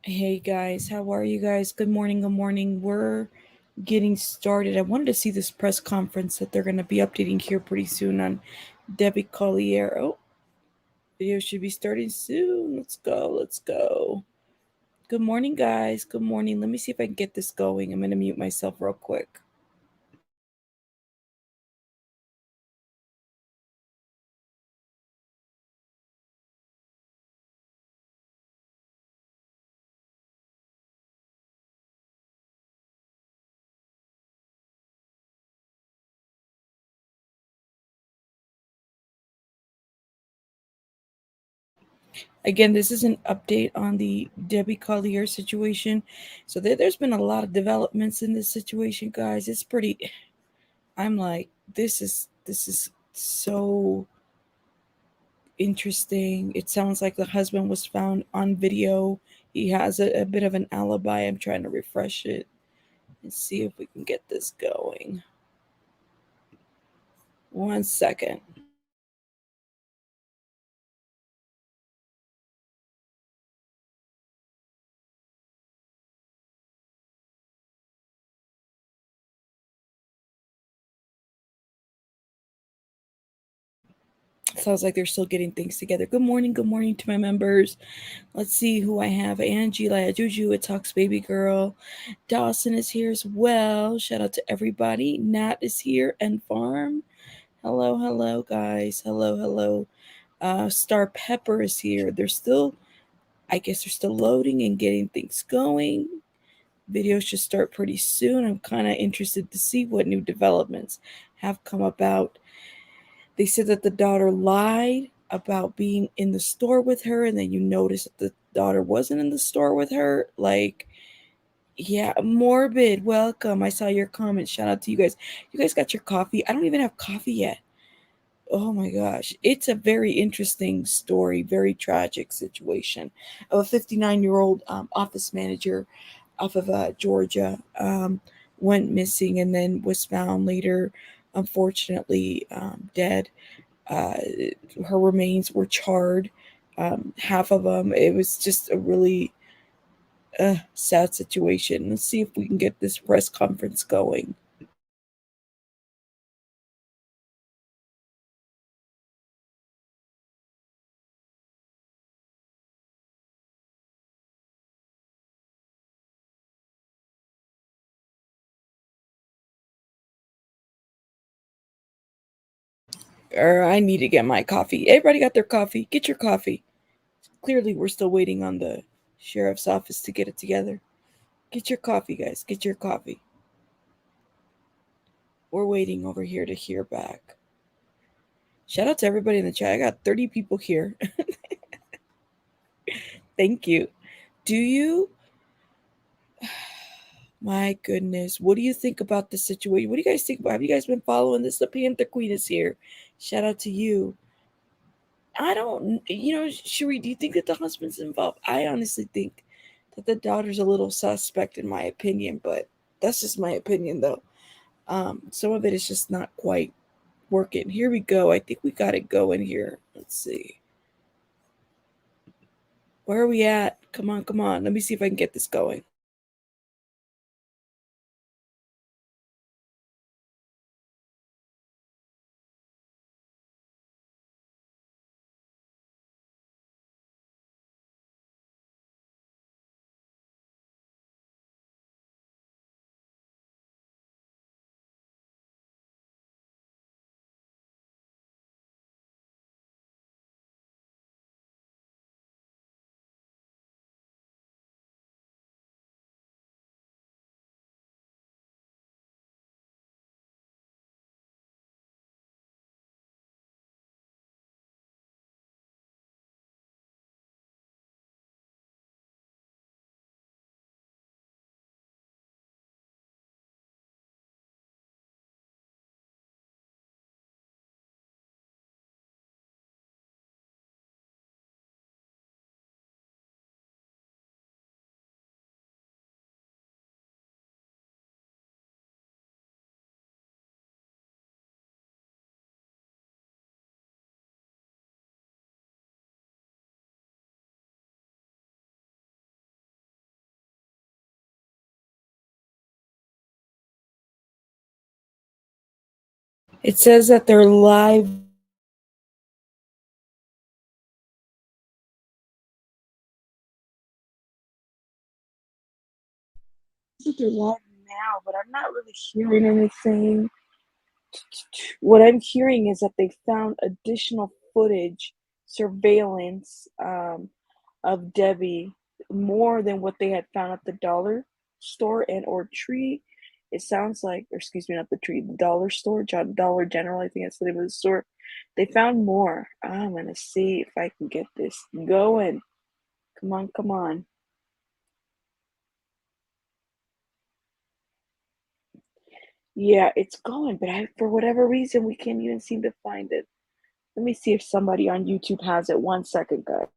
Hey guys, how are you guys? Good morning, good morning. We're getting started. I wanted to see this press conference that they're going to be updating here pretty soon on Debbie Collier. Oh, video should be starting soon. Let's go, let's go. Good morning, guys. Good morning. Let me see if I can get this going. I'm going to mute myself real quick. Again, this is an update on the Debbie Collier situation. So there's been a lot of developments in this situation, guys. It's pretty. I'm like, this is so interesting. It sounds like the husband was found on video. He has a bit of an alibi. I'm trying to refresh it and see if we can get this going. 1 second. Sounds like they're still getting things together. Good morning to my members. Let's see who I have. Angie, Laya, Juju, it talks baby girl. Dawson is here as well. Shout out to everybody. Nat is here and Farm. Hello, hello, guys. Hello, hello. Star Pepper is here. I guess they're still loading and getting things going. Videos should start pretty soon. I'm kind of interested to see what new developments have come about. They said that the daughter lied about being in the store with her, and then you notice that the daughter wasn't in the store with her. Like, yeah, morbid. Welcome. I saw your comment. Shout out to you guys. You guys got your coffee. I don't even have coffee yet. Oh my gosh. It's a very interesting story, very tragic situation of a 59-year-old office manager off of Georgia went missing and then was found later, unfortunately, dead. Uh, Her remains were charred, half of them. It was just a really sad situation. Let's see if we can get this press conference going. Or I need to get my coffee. Everybody got their coffee. Get your coffee. Clearly, we're still waiting on the sheriff's office to get it together. Get your coffee, guys. Get your coffee. We're waiting over here to hear back. Shout out to everybody in the chat. I got 30 people here. Thank you. Do you? My goodness. What do you think about the situation? What do you guys think about? Have you guys been following this? The Panther Queen is here. Shout out to you. I don't, Sheree, do you think that the husband's involved? I honestly think that the daughter's a little suspect, in my opinion, but that's just my opinion, though. Some of it is just not quite working. Here we go. I think we got it going here. Let's see. Where are we at? Come on, come on. Let me see if I can get this going. It says that they're live that they're live now, but I'm not really hearing anything. What I'm hearing is that they found additional footage, surveillance of Debbie, more than what they had found at the dollar store and or tree. It sounds like, or excuse me, not the tree, the dollar store, Dollar General, I think that's the name of the store. They found more. I'm gonna see if I can get this going. Come on, come on. Yeah, it's going, but for whatever reason, we can't even seem to find it. Let me see if somebody on YouTube has it. 1 second, guys.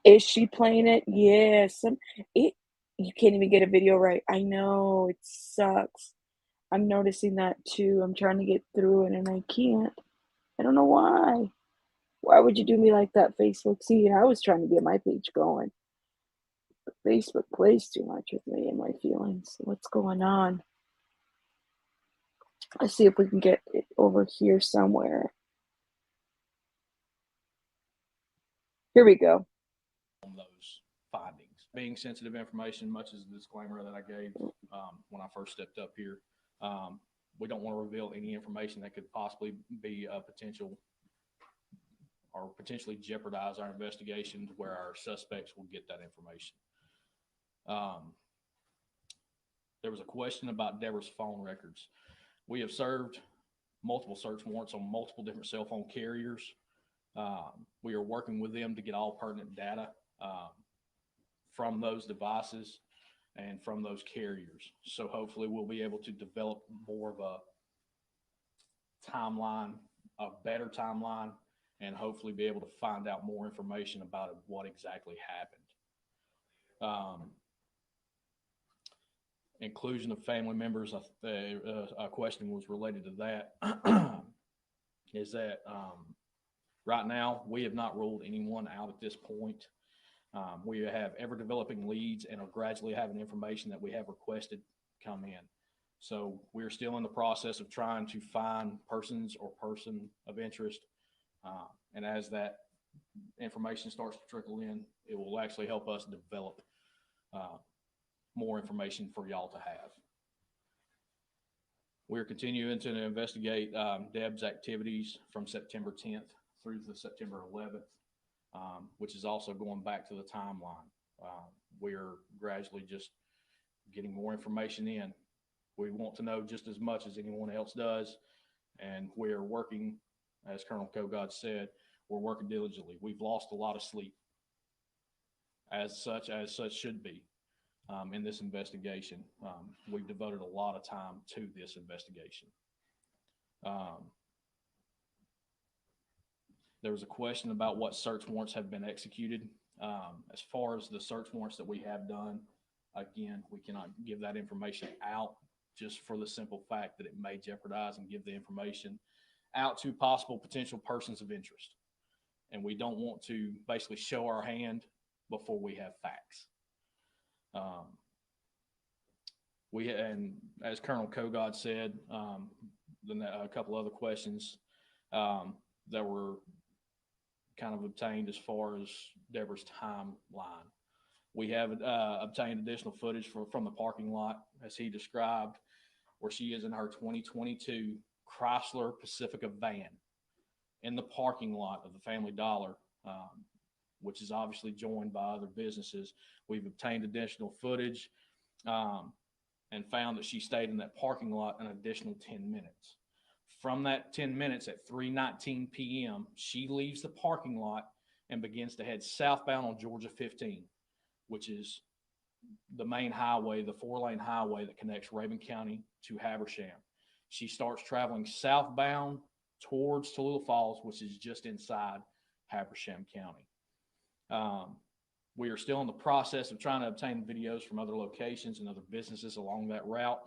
Is she playing it? Yes. It you can't even get a video right. I know it sucks. I'm noticing that too. I'm trying to get through it and I can't. I don't know why. Why would you do me like that, Facebook? See, I was trying to get my page going. But Facebook plays too much with me and my feelings. What's going on? Let's see if we can get it over here somewhere. Here we go. On those findings. Being sensitive information, much as the disclaimer that I gave when I first stepped up here, um, we don't want to reveal any information that could possibly be a potential or potentially jeopardize our investigation where our suspects will get that information. Um, there was a question about Deborah's phone records. We have served multiple search warrants on multiple different cell phone carriers. We are working with them to get all pertinent data from those devices and from those carriers. So hopefully we'll be able to develop more of a timeline, a better timeline, and hopefully be able to find out more information about what exactly happened. Inclusion of family members, a question was related to that. Is that right now we have not ruled anyone out at this point. We have ever developing leads and are gradually having information that we have requested come in. So we're still in the process of trying to find persons or person of interest. And as that information starts to trickle in, it will actually help us develop more information for y'all to have. We're continuing to investigate Deb's activities from September 10th through the September 11th, which is also going back to the timeline. We're gradually just getting more information in. We want to know just as much as anyone else does, and we're working, as Colonel Kogod said, we're working diligently. We've lost a lot of sleep, as such should be, in this investigation. We've devoted a lot of time to this investigation. There was a question about what search warrants have been executed. As far as the search warrants that we have done, again, we cannot give that information out just for the simple fact that it may jeopardize and give the information out to possible potential persons of interest. And we don't want to basically show our hand before we have facts. And as Colonel Kogod said, then a couple other questions that were kind of obtained as far as Deborah's timeline. We have obtained additional footage from the parking lot, as he described, where she is in her 2022 Chrysler Pacifica van in the parking lot of the Family Dollar, which is obviously joined by other businesses. We've obtained additional footage and found that she stayed in that parking lot an additional 10 minutes. From that 10 minutes at 3:19 p.m., she leaves the parking lot and begins to head southbound on Georgia 15, which is the main highway, the 4-lane highway that connects Raven County to Habersham. She starts traveling southbound towards Tallulah Falls, which is just inside Habersham County. We are still in the process of trying to obtain videos from other locations and other businesses along that route,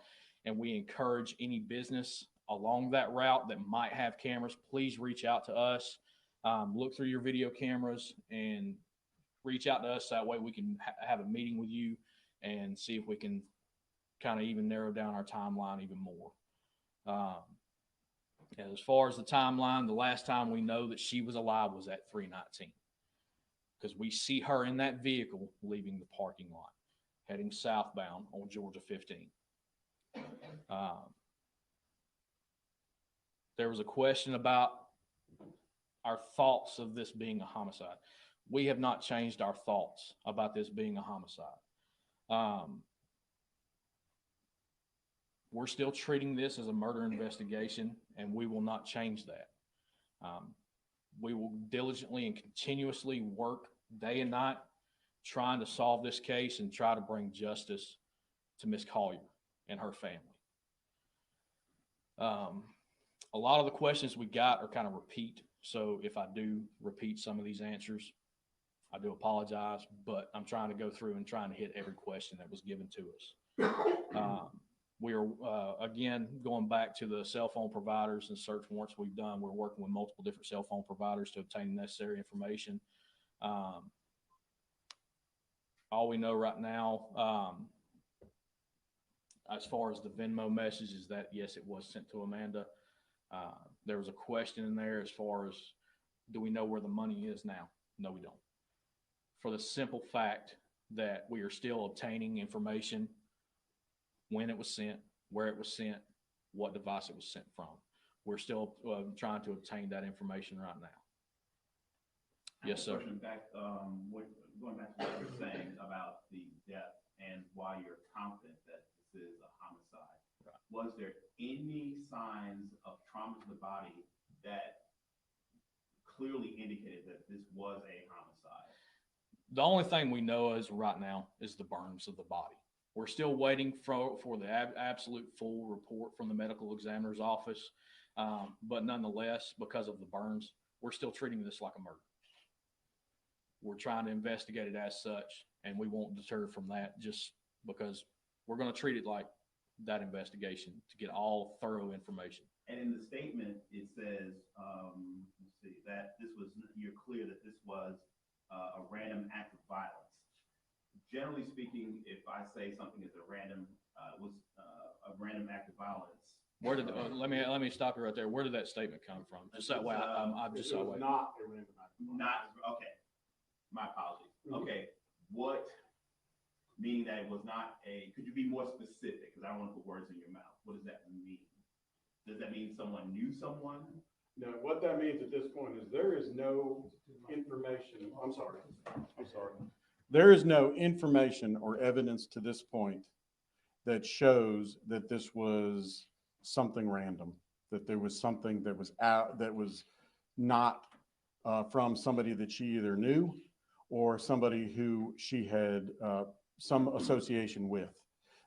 and we encourage any business along that route that might have cameras, please reach out to us. Look through your video cameras and reach out to us. That way we can have a meeting with you and see if we can kind of even narrow down our timeline even more. As far as the timeline, the last time we know that she was alive was at 3:19, because we see her in that vehicle leaving the parking lot, heading southbound on Georgia 15. There was a question about our thoughts of this being a homicide. We have not changed our thoughts about this being a homicide. We're still treating this as a murder investigation, and we will not change that. We will diligently and continuously work day and night trying to solve this case and try to bring justice to Miss Collier and her family. A lot of the questions we got are kind of repeat. So if I do repeat some of these answers, I do apologize, but I'm trying to go through and trying to hit every question that was given to us. We are, again, going back to the cell phone providers and search warrants we've done. We're working with multiple different cell phone providers to obtain the necessary information. All we know right now, as far as the Venmo message, is that, yes, it was sent to Amanda. There was a question in there as far as, do we know where the money is now? No, we don't. For the simple fact that we are still obtaining information, when it was sent, where it was sent, what device it was sent from. We're still trying to obtain that information right now. Yes, sir. Going back to what you're saying about the death and why you're confident that this is a homicide. Right. Was there any signs of trauma to the body that clearly indicated that this was a homicide? The only thing we know as right now is the burns of the body. We're still waiting for the absolute full report from the medical examiner's office. But nonetheless, because of the burns, we're still treating this like a murder. We're trying to investigate it as such, and we won't deter from that just because we're going to treat it like that investigation to get all thorough information. And in the statement, it says, let's see, that you're clear that this was a random act of violence. Generally speaking, if I say something is a random act of violence. Where did Let me stop you right there. Where did that statement come from? Just that way, I'm just that way. Not a random act. Not okay. My apologies. Okay, what? Meaning that it was not a. Could you be more specific? Because I don't want to put words in your mouth. What does that mean? Does that mean someone knew someone? No, what that means at this point is there is no information. I'm sorry. There is no information or evidence to this point that shows that this was something random, that there was something that was out, that was not from somebody that she either knew or somebody who she had some association with.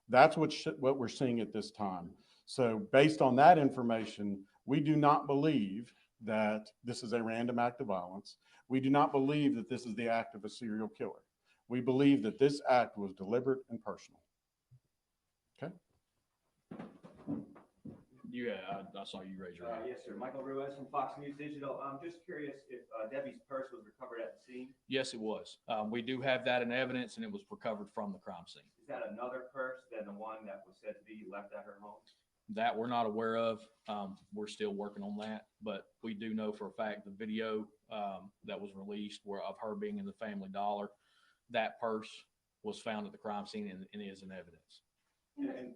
That's what we're seeing at this time. So based on that information, we do not believe that this is a random act of violence. We do not believe that this is the act of a serial killer. We believe that this act was deliberate and personal. Okay. I saw you raise your hand. Yes, sir. Michael Ruiz from Fox News Digital. I'm just curious if Debbie's purse was recovered at the scene. Yes, it was. We do have that in evidence, and it was recovered from the crime scene. Is that another purse than the one that was said to be left at her home? That we're not aware of. We're still working on that, but we do know for a fact the video that was released of her being in the Family Dollar, that purse was found at the crime scene and is in evidence. And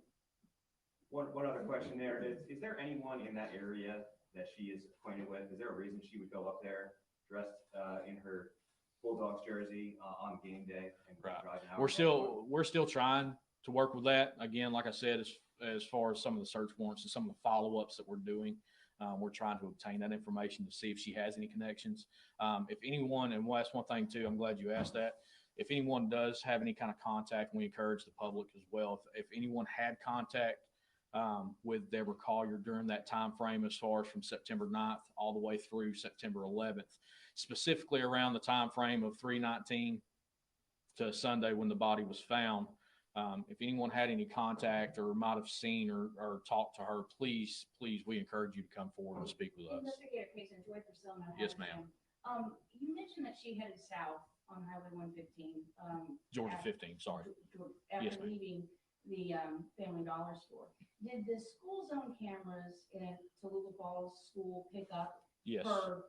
one other question there is there anyone in that area that she is acquainted with? Is there a reason she would go up there dressed in her Bulldogs jersey on game day and Right. drive an hour? We're still trying to work with that. Again, like I said, as far as some of the search warrants and some of the follow-ups that we're doing, we're trying to obtain that information to see if she has any connections. If anyone, and well, that's one thing too, I'm glad you asked that. If anyone does have any kind of contact, we encourage the public as well. If anyone had contact with Deborah Collier during that time frame, as far as from September 9th all the way through September 11th, specifically around the time frame of 3/19 to Sunday when the body was found, if anyone had any contact or might have seen or talked to her, please, we encourage you to come forward and speak with us. Investigator Casey, Joy Priscilla. Yes, ma'am. You mentioned that she headed south on Highway 115. Georgia 15, sorry. After Yes, ma'am. leaving the Family Dollar store. Did the school zone cameras in Tallulah Falls School pick up Yes. her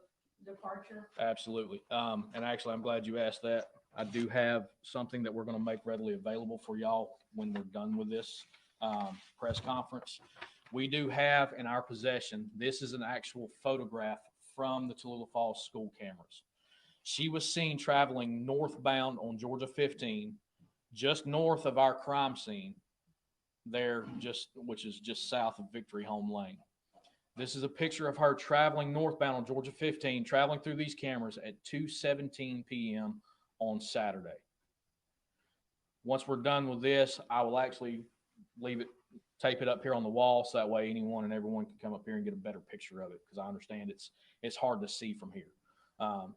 departure? Absolutely. And actually, I'm glad you asked that. I do have something that we're going to make readily available for y'all when we're done with this press conference. We do have in our possession, this is an actual photograph from the Tallulah Falls school cameras. She was seen traveling northbound on Georgia 15, just north of our crime scene there, which is just south of Victory Home Lane. This is a picture of her traveling northbound on Georgia 15, traveling through these cameras at 2:17 p.m. on Saturday. Once we're done with this, I will actually tape it up here on the wall, so that way anyone and everyone can come up here and get a better picture of it, because I understand it's hard to see from here.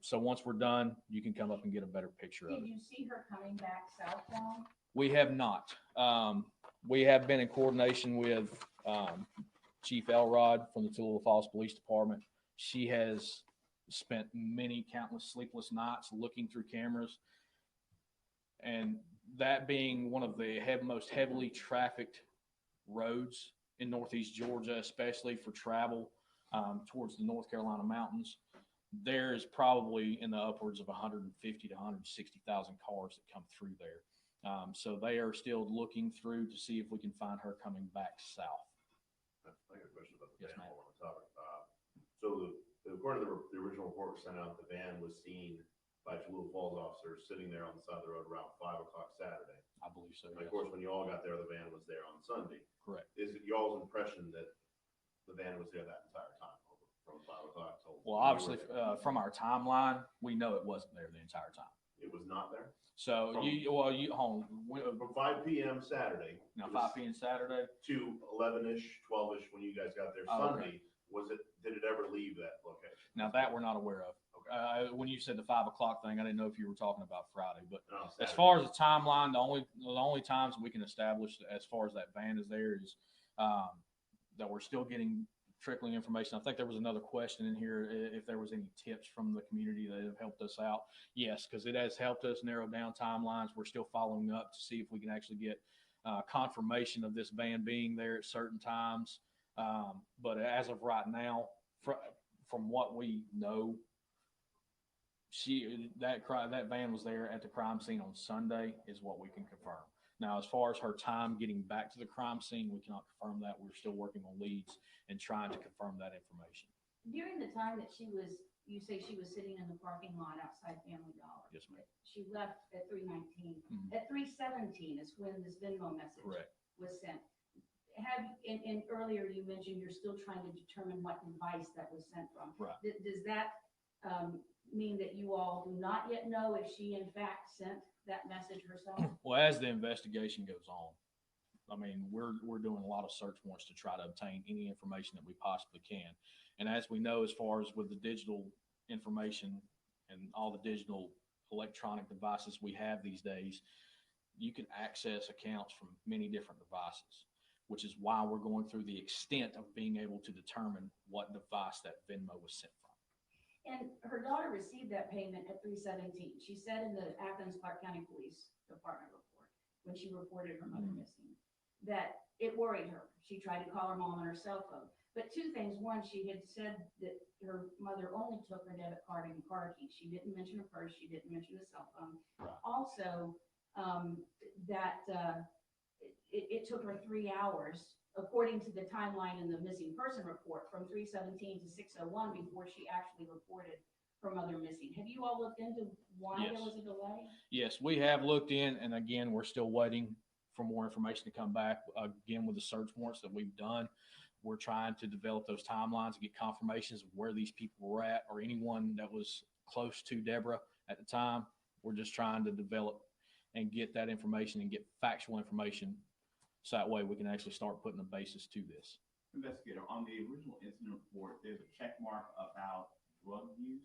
So once we're done, you can come up and get a better picture of it. Did you see her coming back southbound? We have not. We have been in coordination with Chief Elrod from the Tallulah Falls Police Department. She has spent countless sleepless nights looking through cameras, and that being one of the most heavily trafficked roads in Northeast Georgia, especially for travel towards the North Carolina mountains, there is probably in the upwards of 150 to 160,000 cars that come through there. So they are still looking through to see if we can find her coming back south. I got a question about the Yes, van ma'am. while on the topic. So according to the original report was sent out, the van was seen by Tallulah Falls officers sitting there on the side of the road around 5 o'clock Saturday. I believe so. And Yes. of course, when you all got there, the van was there on Sunday. Correct. Is it y'all's impression that the van was there that entire time, from 5 o'clock till? Well, obviously, from our timeline, we know it wasn't there the entire time. It was not there? So hold on. From 5 PM Saturday. Now, it was 5 p.m. Saturday. To 11-ish, 12-ish, when you guys got there Oh, okay. Sunday, did it ever leave that location? Now that we're not aware of. Okay. When you said the 5 o'clock thing, I didn't know if you were talking about Friday, but No, as Saturday. far as the timeline, the only times we can establish as far as that van is there is that we're still getting trickling information. I think there was another question in here, if there was any tips from the community that have helped us out. Yes, because it has helped us narrow down timelines. We're still following up to see if we can actually get confirmation of this van being there at certain times. But as of right now, from what we know, that van was there at the crime scene on Sunday is what we can confirm. Now, as far as her time getting back to the crime scene, we cannot confirm that. We're still working on leads and trying to confirm that information. During the time that you say she was sitting in the parking lot outside Family Dollar. Yes, ma'am. She left at 3:19. Mhm. At 3:17 is when this Venmo message Correct. was sent. And earlier you mentioned you're still trying to determine what device that was sent from. Right. Does that mean that you all do not yet know if she in fact sent that message herself? Well, as the investigation goes on, I mean, we're doing a lot of search warrants to try to obtain any information that we possibly can. And as we know, as far as with the digital information and all the digital electronic devices we have these days, you can access accounts from many different devices, which is why we're going through the extent of being able to determine what device that Venmo was sent from. And her daughter received that payment at 3:17. She said in the Athens Clark County Police Department report, when she reported her mother missing, that it worried her. She tried to call her mom on her cell phone. But two things. One, she had said that her mother only took her debit card and car key. She didn't mention her purse. She didn't mention the cell phone. Right. Also, that it took her 3 hours, according to the timeline in the missing person report, from 3:17 to 6:01 before she actually reported her mother missing. Have you all looked into why there Yes. was a delay? Yes, we have looked in, and again, we're still waiting for more information to come back. Again, with the search warrants that we've done, we're trying to develop those timelines and get confirmations of where these people were at, or anyone that was close to Deborah at the time. We're just trying to develop and get that information and get factual information, so that way we can actually start putting a basis to this. Investigator, on the original incident report, there's a check mark about drug use.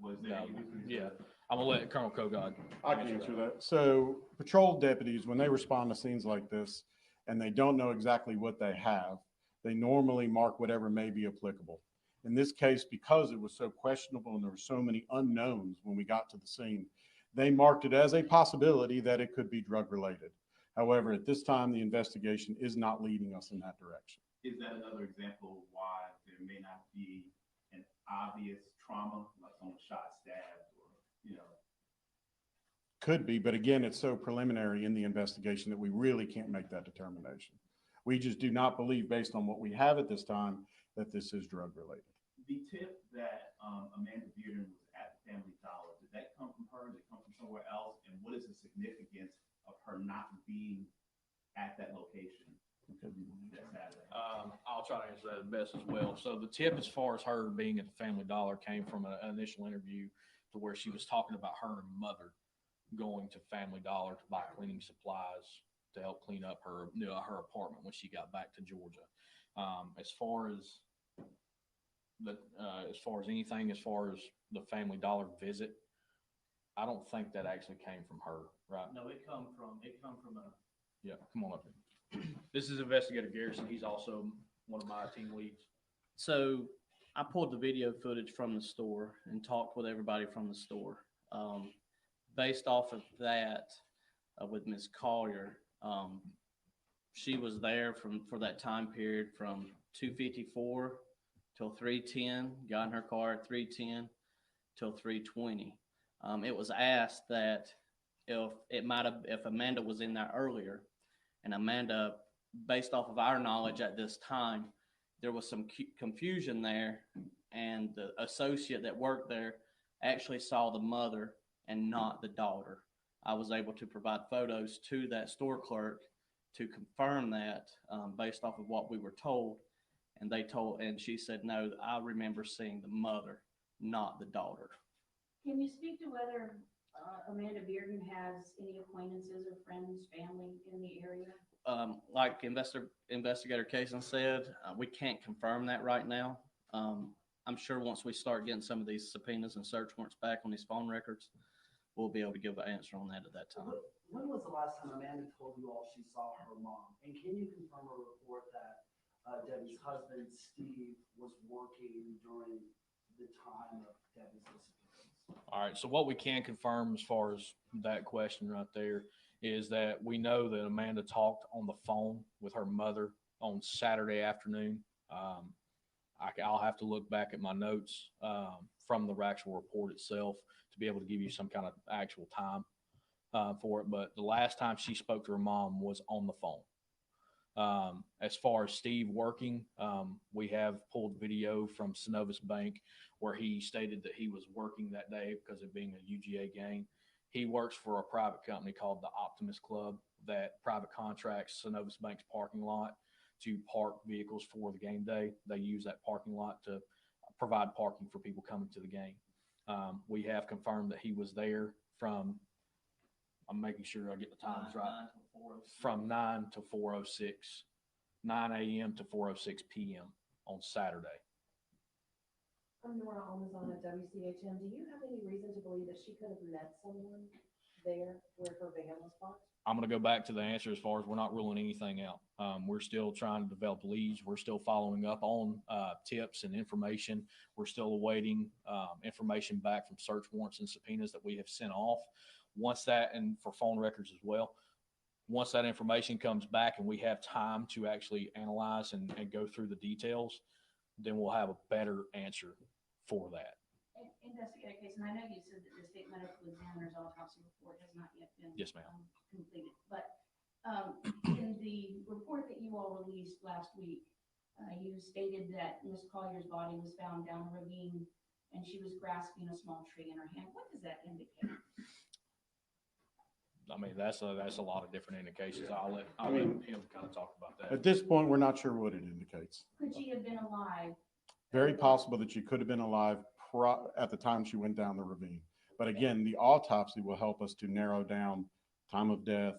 Was there? No, yeah, I'm gonna let Colonel Kogod. I can answer that. So patrol deputies, when they respond to scenes like this and they don't know exactly what they have, they normally mark whatever may be applicable. In this case, because it was so questionable and there were so many unknowns when we got to the scene, they marked it as a possibility that it could be drug related. However, at this time, the investigation is not leading us in that direction. Is that another example of why there may not be an obvious trauma, like someone shot, stabbed, or, you know? Could be, but again, it's so preliminary in the investigation that we really can't make that determination. We just do not believe, based on what we have at this time, that this is drug related. The tip that Amanda Bearden was at the Family Dollar, did that come from her? Did it come from somewhere else? And what is the significance of her not being at that location? I'll try to answer that as best as well. So the tip, as far as her being at the Family Dollar, came from an initial interview to where she was talking about her and mother going to Family Dollar to buy cleaning supplies to help clean up her apartment when she got back to Georgia. As far as anything, as far as the Family Dollar visit, I don't think that actually came from her, right? No, it come from a. Yeah, come on up here. This is Investigator Garrison. He's also one of my team leads. So I pulled the video footage from the store and talked with everybody from the store. Based off of that, with Ms. Collier, she was there for that time period from 2:54 till 3:10. Got in her car at 3:10 till 3:20. It was asked that if Amanda was in there earlier, and Amanda, based off of our knowledge at this time, there was some confusion there, and the associate that worked there actually saw the mother and not the daughter. I was able to provide photos to that store clerk to confirm that, based off of what we were told, and she said, no, I remember seeing the mother, not the daughter. Can you speak to whether Amanda Bearden has any acquaintances or friends, family in the area? Like Investigator Kaysen said, we can't confirm that right now. I'm sure once we start getting some of these subpoenas and search warrants back on these phone records, we'll be able to give an answer on that at that time. When was the last time Amanda told you all she saw her mom? And can you confirm a report that Debbie's husband, Steve, was working during the time of Debbie's disappearance? All right. So what we can confirm as far as that question right there is that we know that Amanda talked on the phone with her mother on Saturday afternoon. I'll have to look back at my notes from the actual report itself to be able to give you some kind of actual time for it. But the last time she spoke to her mom was on the phone. As far as Steve working, we have pulled video from Synovus Bank where he stated that he was working that day because of being a UGA game. He works for a private company called the Optimus Club that private contracts Synovus Bank's parking lot to park vehicles for the game day. They use that parking lot to provide parking for people coming to the game. We have confirmed that he was there from, I'm making sure I get the times right, from 9 to 4:06, 9 a.m. to 4:06 p.m. on Saturday. I'm Nora Almazon at WCHM. Do you have any reason to believe that she could have met someone there where her van was parked? I'm going to go back to the answer as far as we're not ruling anything out. We're still trying to develop leads. We're still following up on tips and information. We're still awaiting information back from search warrants and subpoenas that we have sent off. Once that, and for phone records as well, once that information comes back and we have time to actually analyze and go through the details, then we'll have a better answer for that. investigator case, and I know you said that the state medical examiner's autopsy report has not yet been. Yes, ma'am. Completed, but, in the report that you all released last week, you stated that Ms. Collier's body was found down a ravine and she was grasping a small tree in her hand. What does that indicate? I mean, that's a lot of different indications. I'll let him kind of talk about that. At this point, we're not sure what it indicates. Could she have been alive? Very possible that she could have been alive at the time she went down the ravine. But again, the autopsy will help us to narrow down time of death,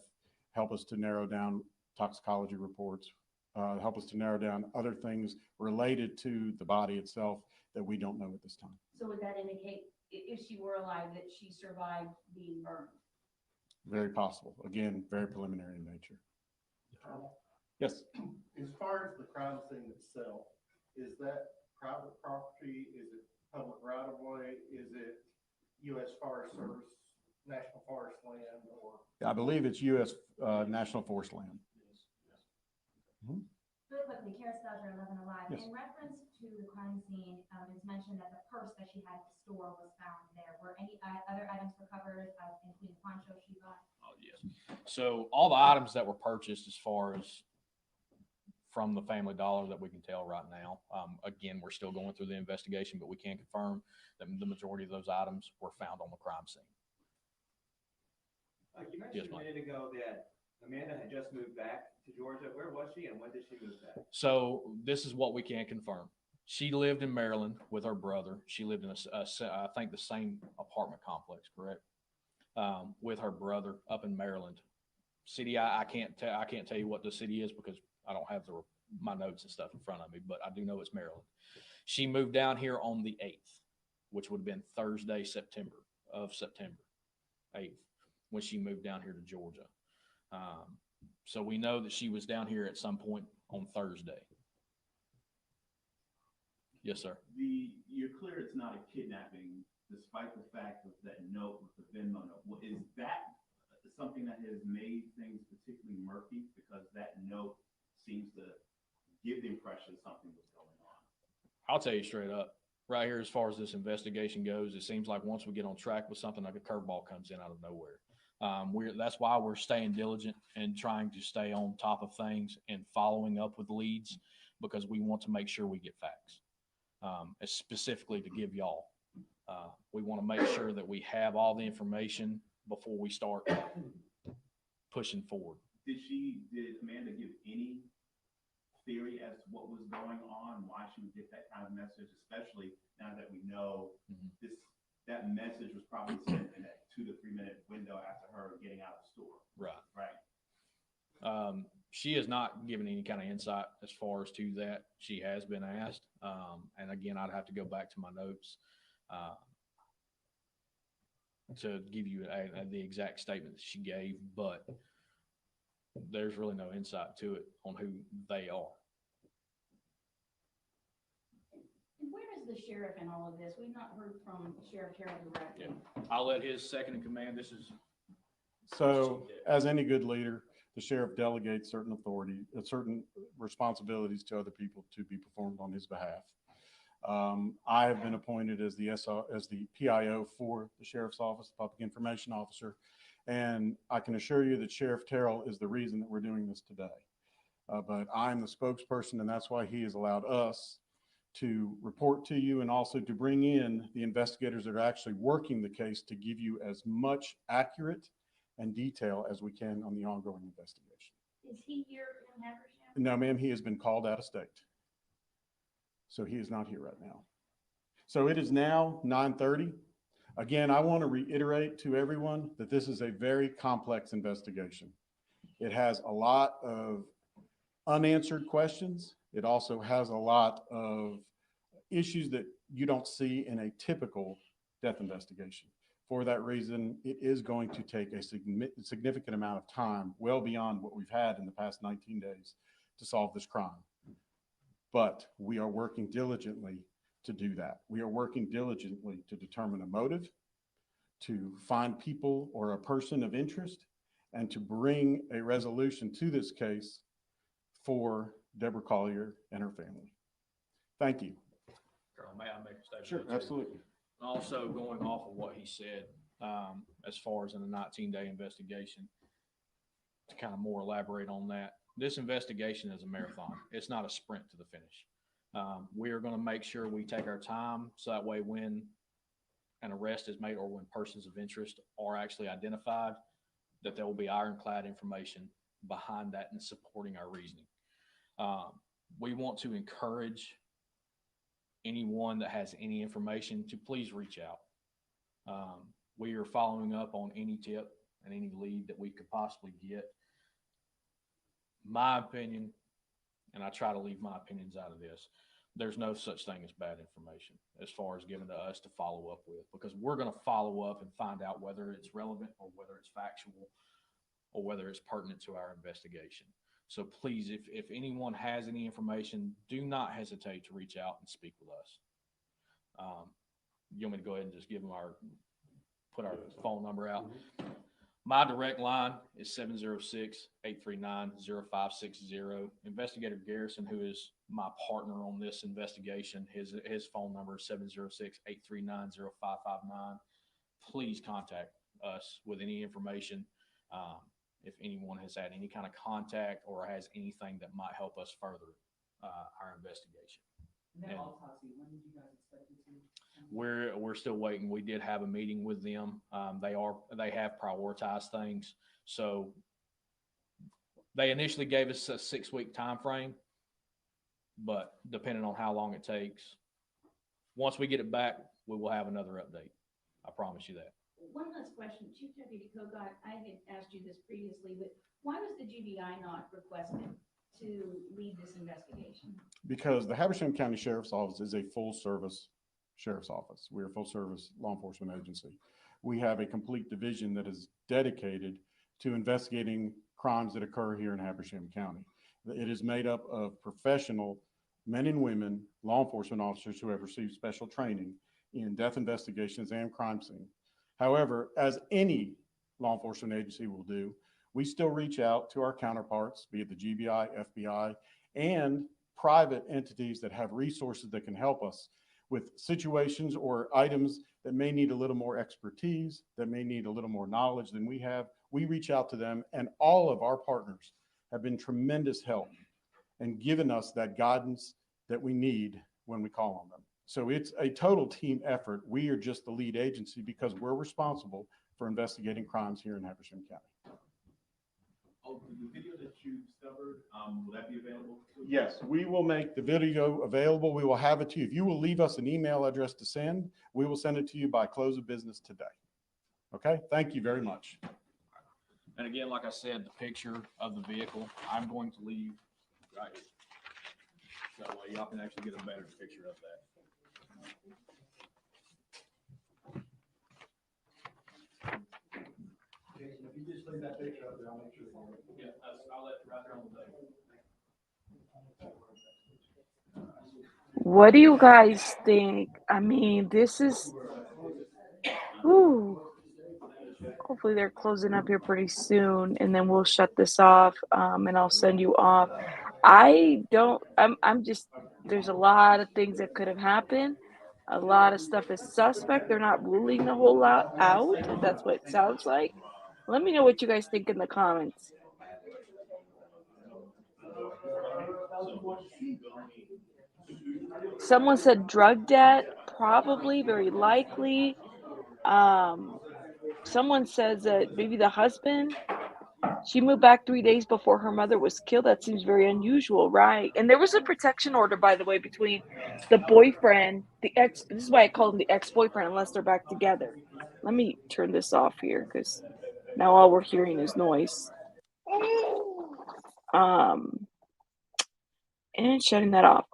help us to narrow down toxicology reports, help us to narrow down other things related to the body itself that we don't know at this time. So would that indicate, if she were alive, that she survived being burned? Very possible. Again, very preliminary in nature. Yes. As far as the crime scene itself, is that private property? Is it public right of way? Is it U.S. Forest Service, National Forest land, or? I believe it's U.S. National Forest land. Really quickly, Kara Spelger, 11 Alive. Yes. In reference to the crime scene, it's mentioned that the purse that she had at the store was found there. Were any other items recovered, including poncho she bought? Oh, yes. So all the items that were purchased as far as from the Family Dollar that we can tell right now, again, we're still going through the investigation, but we can confirm that the majority of those items were found on the crime scene. You Yes, mentioned a Mike. minute ago that Amanda had just moved back to Georgia. Where was she and when did she move back? So this is what we can confirm. She lived in Maryland with her brother. She lived in I think the same apartment complex, correct? With her brother up in Maryland. City, I can't tell you what the city is because I don't have my notes and stuff in front of me, but I do know it's Maryland. She moved down here on the 8th, which would have been Thursday, September 8th, when she moved down here to Georgia. So we know that she was down here at some point on Thursday. Yes, sir. You're clear it's not a kidnapping, despite the fact of that note with the Venmo note. Is that something that has made things particularly murky because that note seems to give the impression something was going on? I'll tell you straight up, right here, as far as this investigation goes, it seems like once we get on track with something, like a curveball comes in out of nowhere. That's why we're staying diligent and trying to stay on top of things and following up with leads, because we want to make sure we get facts, specifically to give y'all. We want to make sure that we have all the information before we start pushing forward. Did Amanda give any theory as to what was going on, why she would get that kind of message, especially now that we know that message was probably sent in that 2 to 3 minute window after her getting out of the store? Right. She has not given any kind of insight as far as to that. She has been asked. And again, I'd have to go back to my notes to give you the exact statement that she gave, but there's really no insight to it on who they are. And where is the sheriff in all of this? We've not heard from Sheriff Terrell directly. Yeah. I'll let his second in command. So as any good leader, the sheriff delegates certain authority, certain responsibilities to other people to be performed on his behalf. I have been appointed as the PIO for the Sheriff's Office, Public Information Officer, and I can assure you that Sheriff Terrell is the reason that we're doing this today. But I'm the spokesperson, and that's why he has allowed us to report to you and also to bring in the investigators that are actually working the case to give you as much accurate and detail as we can on the ongoing investigation. Is he here in Habersham? No, ma'am, he has been called out of state. So he is not here right now. So it is now 9:30. Again, I want to reiterate to everyone that this is a very complex investigation. It has a lot of unanswered questions. It also has a lot of issues that you don't see in a typical death investigation. For that reason, it is going to take a significant amount of time, well beyond what we've had in the past 19 days, to solve this crime. But we are working diligently to do that. We are working diligently to determine a motive, to find people or a person of interest, and to bring a resolution to this case for Deborah Collier and her family. Thank you. Carl, may I make a statement? Sure, absolutely. Also, going off of what he said, as far as in a 19-day investigation, to kind of more elaborate on that, this investigation is a marathon. It's not a sprint to the finish. We are going to make sure we take our time so that way when an arrest is made or when persons of interest are actually identified, that there will be ironclad information behind that and supporting our reasoning. We want to encourage anyone that has any information to please reach out. We are following up on any tip and any lead that we could possibly get. My opinion, and I try to leave my opinions out of this, there's no such thing as bad information as far as given to us to follow up with, because we're going to follow up and find out whether it's relevant or whether it's factual or whether it's pertinent to our investigation. So please, if anyone has any information, do not hesitate to reach out and speak with us. You want me to go ahead and just give them put our phone number out? My direct line is 706-839-0560. Investigator Garrison, who is my partner on this investigation, his phone number is 706-839-0559. Please contact us with any information. If anyone has had any kind of contact or has anything that might help us further our investigation. And that autopsy, when did you guys expect it to? We're still waiting. We did have a meeting with them. They have prioritized things. So they initially gave us a 6-week time frame, but depending on how long it takes, once we get it back, we will have another update. I promise you that. One last question, Chief Deputy Kogod, I had asked you this previously, but why was the GBI not requested to lead this investigation? Because the Habersham County Sheriff's Office is a full-service sheriff's office. We're a full-service law enforcement agency. We have a complete division that is dedicated to investigating crimes that occur here in Habersham County. It is made up of professional men and women, law enforcement officers who have received special training in death investigations and crime scene. However, as any law enforcement agency will do, we still reach out to our counterparts, be it the GBI, FBI, and private entities that have resources that can help us with situations or items that may need a little more expertise, that may need a little more knowledge than we have. We reach out to them, and all of our partners have been tremendous help and given us that guidance that we need when we call on them. So it's a total team effort. We are just the lead agency because we're responsible for investigating crimes here in Habersham County. Oh, the video that you discovered, will that be available? Yes, we will make the video available. We will have it to you. If you will leave us an email address to send, we will send it to you by close of business today. Okay, thank you very much. And again, like I said, the picture of the vehicle, I'm going to leave right here. That way y'all can actually get a better picture of that. Jason, if you just leave that picture up there, I'll make sure. Yeah, I'll let you right there on the table. What do you guys think? I mean, this is, hopefully they're closing up here pretty soon, and then we'll shut this off, and I'll send you off. I'm just, there's a lot of things that could have happened. A lot of stuff is suspect. They're not ruling a whole lot out. That's what it sounds like. Let me know what you guys think in the comments. Someone said drug debt, probably, very likely. Someone says that maybe the husband, she moved back 3 days before her mother was killed. That seems very unusual, right? And there was a protection order, by the way, between the boyfriend, the ex. This is why I call him the ex-boyfriend, unless they're back together. Let me turn this off here, because now all we're hearing is noise. And shutting that off.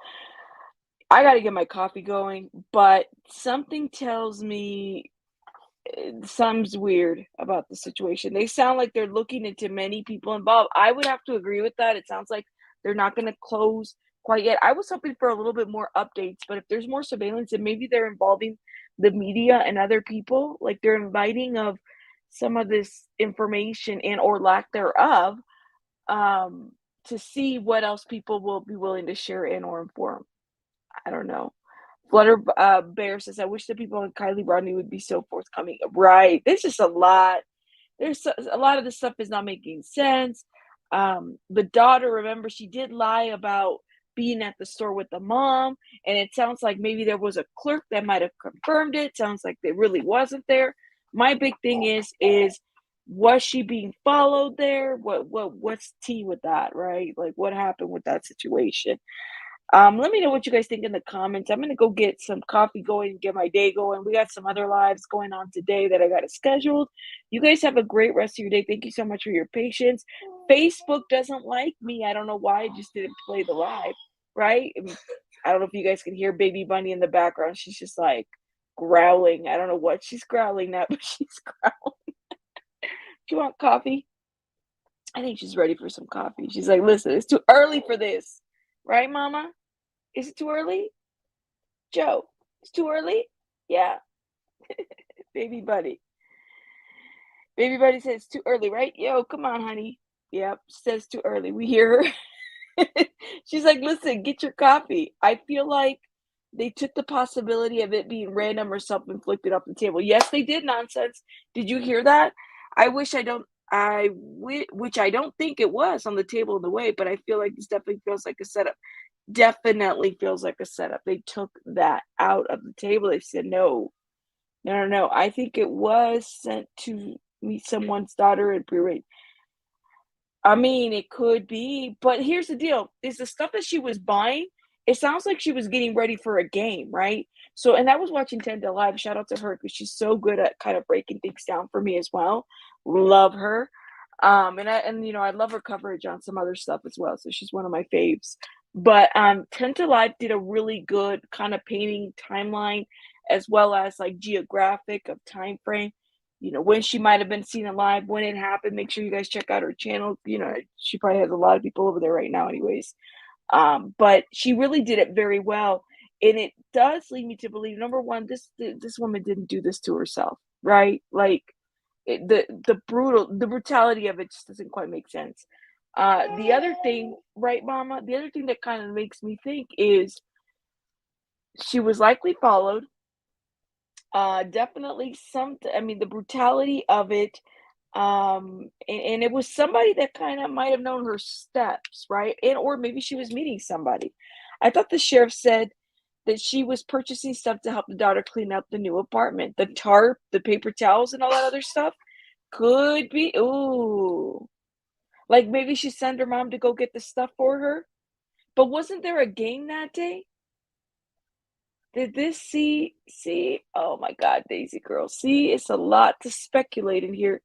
I got to get my coffee going, but something tells me something's weird about the situation. They sound like they're looking into many people involved. I would have to agree with that. It sounds like they're not going to close quite yet. I was hoping for a little bit more updates, but if there's more surveillance, and maybe they're involving the media and other people, like they're inviting of some of this information and or lack thereof, to see what else people will be willing to share in or inform. I don't know. Flutter Bear says, I wish the people in Kylie Rodney would be so forthcoming. Right. There's just a lot. A lot of this stuff is not making sense. The daughter, remember, she did lie about being at the store with the mom, and it sounds like maybe there was a clerk that might have confirmed it. Sounds like it really wasn't there. My big thing is was she being followed there? What's tea with that, right? Like, what happened with that situation? Let me know what you guys think in the comments. I'm gonna go get some coffee going and get my day going. We got some other lives going on today that I got scheduled. You guys have a great rest of your day. Thank you so much for your patience. Facebook doesn't like me. I don't know why. I just didn't play the live, right? I don't know if you guys can hear Baby Bunny in the background. She's just like growling. I don't know what she's growling at, but she's growling. Do you want coffee? I think she's ready for some coffee. She's like, listen, it's too early for this. Right, Mama? Is it too early? Joe, it's too early? Yeah. Baby Buddy. Baby Buddy says it's too early, right? Yo, come on, honey. Yep, says too early. We hear her. She's like, listen, get your coffee. I feel like they took the possibility of it being random or self-inflicted off the table. Yes, they did, nonsense. Did you hear that? Which I don't think it was on the table in the way, but I feel like this definitely feels like a setup. Definitely feels like a setup. They took that out of the table. They said, no. I think it was sent to meet someone's daughter and pre-rape. I mean, it could be, but here's the deal. Is the stuff that she was buying, it sounds like she was getting ready for a game, right? So, and I was watching Tenda Live. Shout out to her because she's so good at kind of breaking things down for me as well. Love her. I love her coverage on some other stuff as well. So she's one of my faves. But Tenta Live did a really good kind of painting timeline as well as like geographic of time frame. When she might have been seen alive, when it happened. Make sure you guys check out her channel. She probably has a lot of people over there right now anyways. But she really did it very well. And it does lead me to believe, number one, this woman didn't do this to herself, right? Like the brutality of it just doesn't quite make sense. The other thing, right, Mama? The other thing that kind of makes me think is she was likely followed. Definitely the brutality of it. And it was somebody that kind of might have known her steps, right? Or maybe she was meeting somebody. I thought the sheriff said that she was purchasing stuff to help the daughter clean up the new apartment. The tarp, the paper towels, and all that other stuff could be. Ooh. Like maybe she sent her mom to go get the stuff for her. But wasn't there a game that day? Did this see? Oh my God, Daisy girl. See, it's a lot to speculate in here.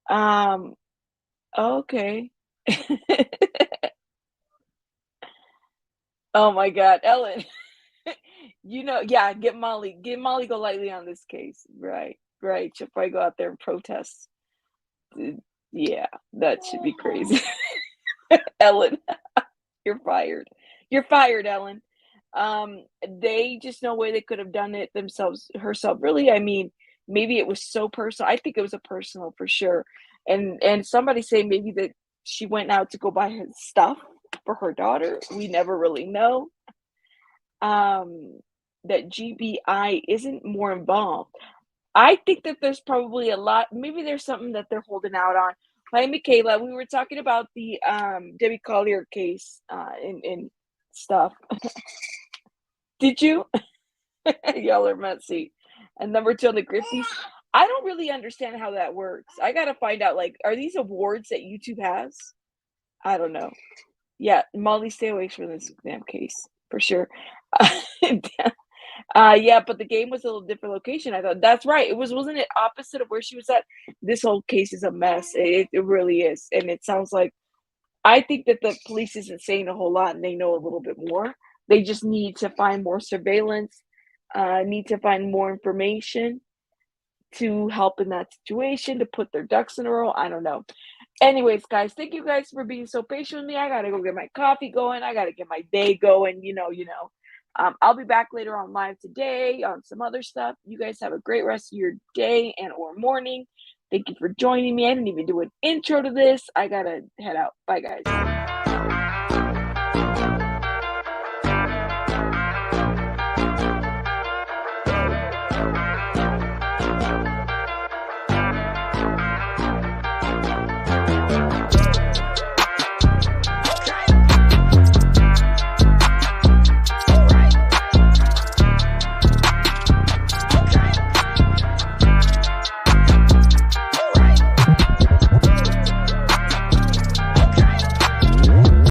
Okay. Oh my God, Ellen. Yeah, get Molly go lightly on this case. Right. She'll probably go out there and protest. Yeah, that should be crazy. Ellen, you're fired. You're fired, Ellen. They just no way they could have done it herself. Really, I mean, maybe it was so personal. I think it was a personal for sure. And somebody say maybe that she went out to go buy his stuff for her daughter. We never really know. That GBI isn't more involved. I think that there's probably a lot. Maybe there's something that they're holding out on. Hi, Michaela. We were talking about the Debbie Collier case and stuff. Did you? Y'all are messy. And number 2 on the Griffies. I don't really understand how that works. I gotta find out. Like, are these awards that YouTube has? I don't know. Yeah, Molly, stay away from this damn case for sure. Yeah, but the game was a little different location. I thought that's right. Wasn't it opposite of where she was at? This whole case is a mess. It really is, and it sounds like I think that the police isn't saying a whole lot, and they know a little bit more. They just need to find more surveillance. Need to find more information to help in that situation, to put their ducks in a row. I don't know. Anyways, guys, thank you guys for being so patient with me. I gotta go get my coffee going. I gotta get my day going. I'll be back later on live today on some other stuff. You guys have a great rest of your day or morning. Thank you for joining me. I didn't even do an intro to this. I gotta head out. Bye, guys.